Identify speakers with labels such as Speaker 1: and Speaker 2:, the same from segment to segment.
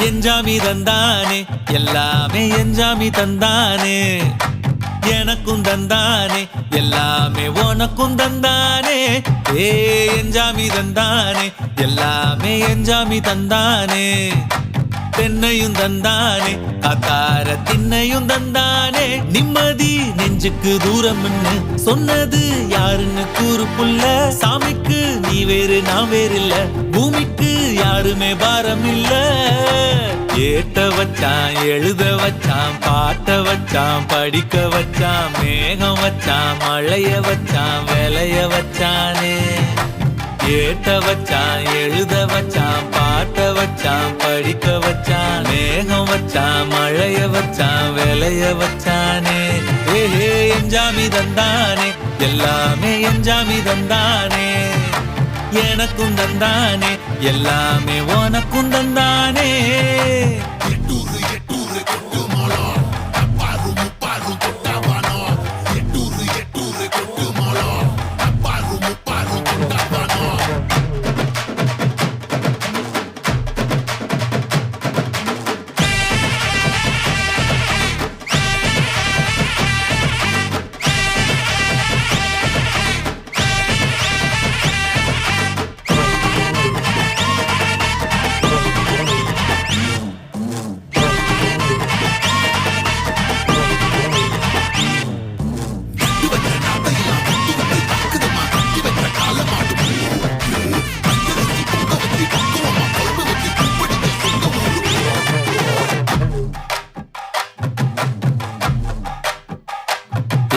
Speaker 1: எஞ்சாமி தந்தானே எல்லாமே எஞ்சாமி தந்தானே எனக்கும் தந்தானே எல்லாமே உனக்கும் தந்தானே ஏ எஞ்சாமி தந்தானே எல்லாமே எஞ்சாமி தந்தானே தென்னையும் தந்தானே காத்தார திண்ணையும் தந்தானே நிம்மதி நெஞ்சுக்கு தூரம்னு சொன்னது யாருன்னு கூறு புள்ள சாமிக்கு நீ வேறு நான் வேறு இல்ல பூமிக்கு யாருமே பாரம் இல்ல ஏட்ட வச்சான் எழுத வச்சான் பாட்ட வச்சான் படிக்க வச்சான் மேகம் வச்சான் மழைய வச்சான் விளைய வச்சானே ஏட்ட வச்சான் எழுத வச்சான் பாட்ட வச்சான் படிக்க வச்சான் மேகம் வச்சான் மழைய வச்சான் விளைய வச்சானே ஏஹே எஞ்சாமி தந்தானே எல்லாமே எஞ்சாமி தந்தானே எனக்கும் தந்தானே எல்லாமே உனக்கும் தந்தானே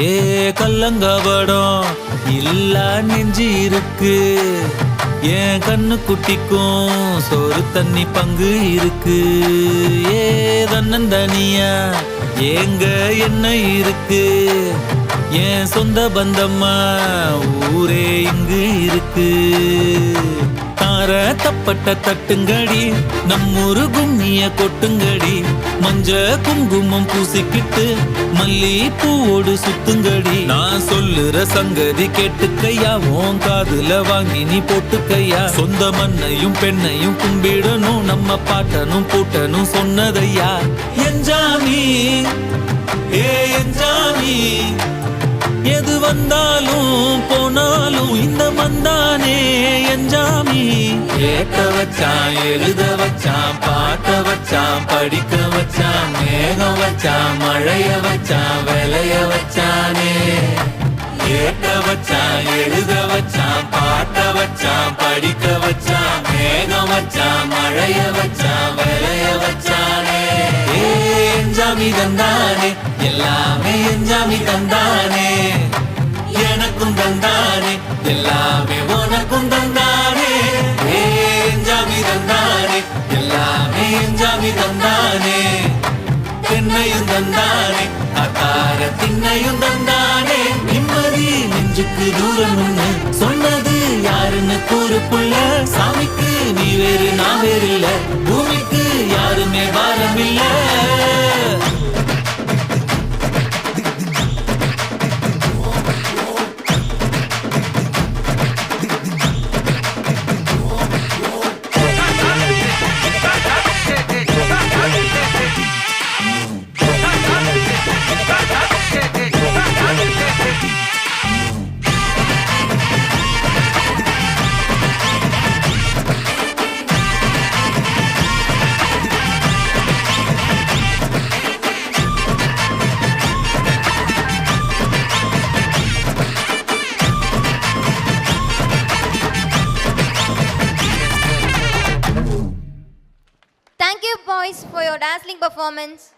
Speaker 1: ஏ கல்லங்கபடம் இல்ல நெஞ்சு இருக்கு என் கண்ணு குட்டிக்கும் சோறு தண்ணி பங்கு இருக்கு ஏ தன்னந்தனியா ஏங்க என்ன இருக்கு என் சொந்த பந்தம்மா ஊரே இங்கு இருக்கு தார தப்பட்ட தட்டுங்கடி நம்மூரு கும்மிய கொட்டுங்கடி மஞ்ச குங்குமம் பூசிக்கிட்டு மல்லி பூவோடு சுத்துங்கடி நான் சொல்லுற சங்கதி கேட்டுக்கையா உன் காதுல வாங்கி நீ போட்டுக்கையா சொந்த மண்ணையும் பெண்ணையும் கும்பிடணும் நம்ம பாட்டனும் பூட்டனும் சொன்னதையா எஞ்சாமி ஏ எஞ்சாமி எது வந்தாலும் போனாலும் இந்த மந்தானே எஞ்சாமி ஏட்ட வச்சான் எழுத வச்சான் பாட்ட வச்சான் படிக்க வச்சான் மேகம் வச்சான் மழைய வச்சான் விளைய வச்சானே ஏட்ட வச்சான் எழுத வச்சான் பாட்ட வச்சான் படிக்க வச்சான் மேகம் வச்சான் மழைய வச்சான் விளைய வச்சானே எஞ்சாமி தந்தானே எல்லாமே எஞ்சாமி தந்தானே எனக்கும் தந்தானே எல்லாமே உனக்கும் தந்தானே எஞ்சாமி தந்தானே எல்லாமே எஞ்சாமி தந்தானே தென்னையும் தந்தானே காத்தார திண்ணையும் தந்தானே நிம்மதி நெஞ்சுக்கு தூரம்னு சொன்னது யாருன்னு கூறு புள்ள சாமிக்கு நீ வேறு நான் வேறு இல்ல பூமிக்கு யாருமே பாரம் இல்ல
Speaker 2: Thank you, boys, for your dazzling performance.